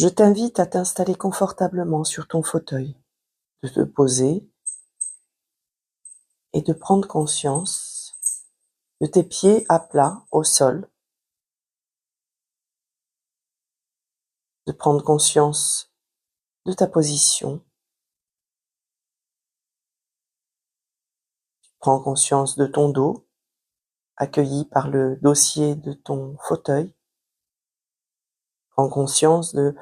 Je t'invite à t'installer confortablement sur ton fauteuil, de te poser et de prendre conscience de tes pieds à plat au sol, de prendre conscience de ta position, prends conscience de ton dos, accueilli par le dossier de ton fauteuil, prends conscience de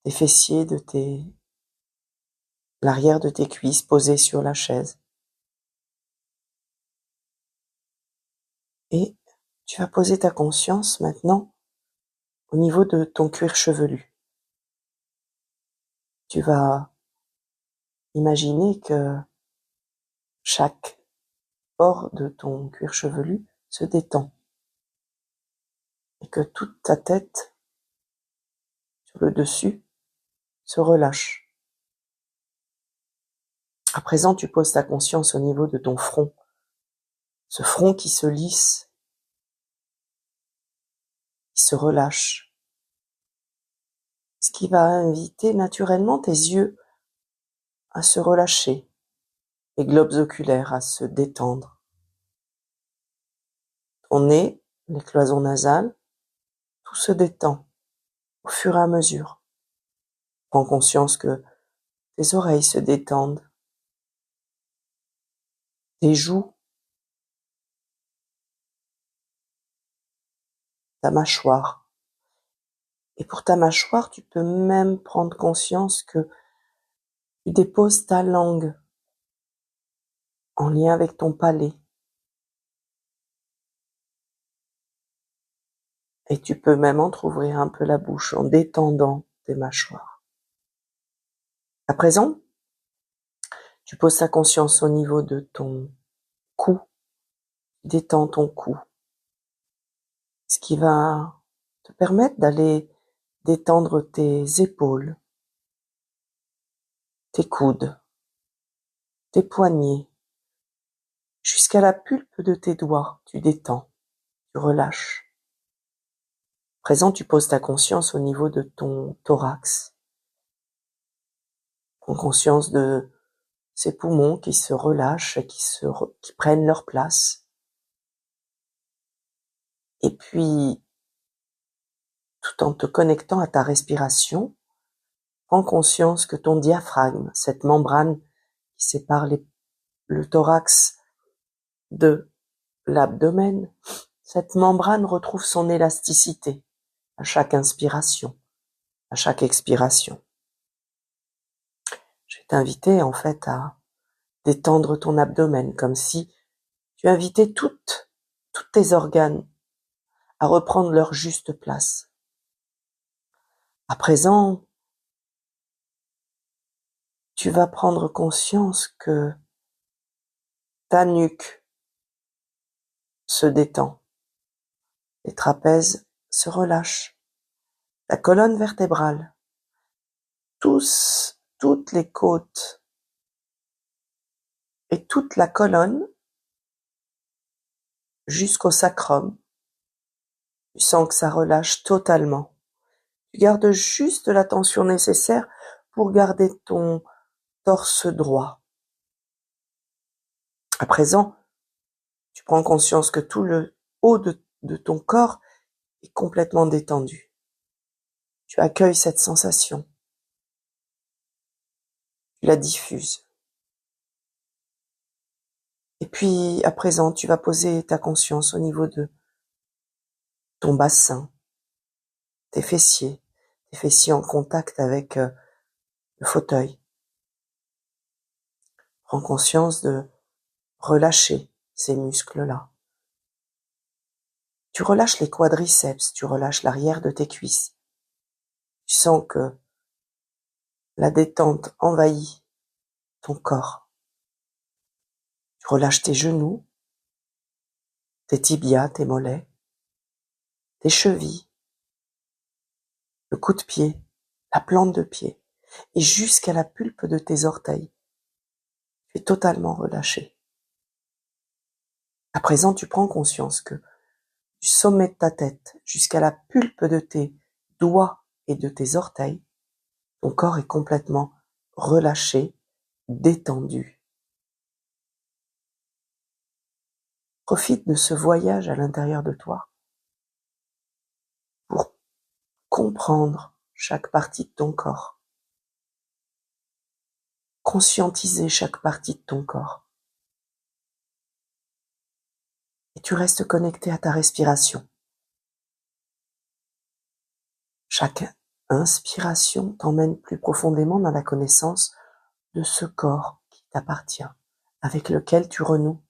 tes fessiers, l'arrière de tes cuisses posées sur la chaise. Et tu vas poser ta conscience maintenant au niveau de ton cuir chevelu. Tu vas imaginer que chaque pore de ton cuir chevelu se détend et que toute ta tête sur le dessus se relâche. À présent, tu poses ta conscience au niveau de ton front, ce front qui se lisse, qui se relâche, ce qui va inviter naturellement tes yeux à se relâcher, les globes oculaires à se détendre, ton nez, les cloisons nasales, tout se détend au fur et à mesure. Prends conscience que tes oreilles se détendent, tes joues, ta mâchoire. Et pour ta mâchoire, tu peux même prendre conscience que tu déposes ta langue en lien avec ton palais. Et tu peux même entrouvrir un peu la bouche en détendant tes mâchoires. À présent, tu poses ta conscience au niveau de ton cou. Détends ton cou. Ce qui va te permettre d'aller détendre tes épaules, tes coudes, tes poignets, jusqu'à la pulpe de tes doigts. Tu détends, tu relâches. À présent, tu poses ta conscience au niveau de ton thorax. Prends conscience de ces poumons qui se relâchent, qui prennent leur place. Et puis, tout en te connectant à ta respiration, prends conscience que ton diaphragme, cette membrane qui sépare le thorax de l'abdomen, cette membrane retrouve son élasticité à chaque inspiration, à chaque expiration. Je vais t'inviter en fait à détendre ton abdomen comme si tu invitais tous tes organes à reprendre leur juste place. À présent, tu vas prendre conscience que ta nuque se détend, les trapèzes se relâchent, la colonne vertébrale, toutes les côtes et toute la colonne jusqu'au sacrum. Tu sens que ça relâche totalement. Tu gardes juste la tension nécessaire pour garder ton torse droit. À présent, tu prends conscience que tout le haut de ton corps est complètement détendu. Tu accueilles cette sensation. Tu la diffuses. Et puis, à présent, tu vas poser ta conscience au niveau de ton bassin, tes fessiers en contact avec le fauteuil. Prends conscience de relâcher ces muscles-là. Tu relâches les quadriceps, tu relâches l'arrière de tes cuisses. Tu sens que la détente envahit ton corps. Tu relâches tes genoux, tes tibias, tes mollets, tes chevilles, le coup de pied, la plante de pied, et jusqu'à la pulpe de tes orteils. Tu es totalement relâché. À présent, tu prends conscience que du sommet de ta tête jusqu'à la pulpe de tes doigts et de tes orteils, ton corps est complètement relâché, détendu. Profite de ce voyage à l'intérieur de toi pour comprendre chaque partie de ton corps, conscientiser chaque partie de ton corps. Et tu restes connecté à ta respiration. Chaque inspiration t'emmène plus profondément dans la connaissance de ce corps qui t'appartient, avec lequel tu renoues.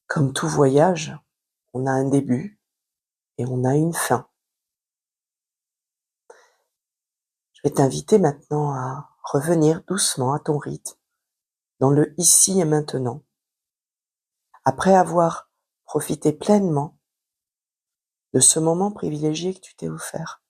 Comme tout voyage, on a un début et on a une fin. Je vais t'inviter maintenant à revenir doucement à ton rythme, dans le ici et maintenant. Après avoir profité pleinement de ce moment privilégié que tu t'es offert.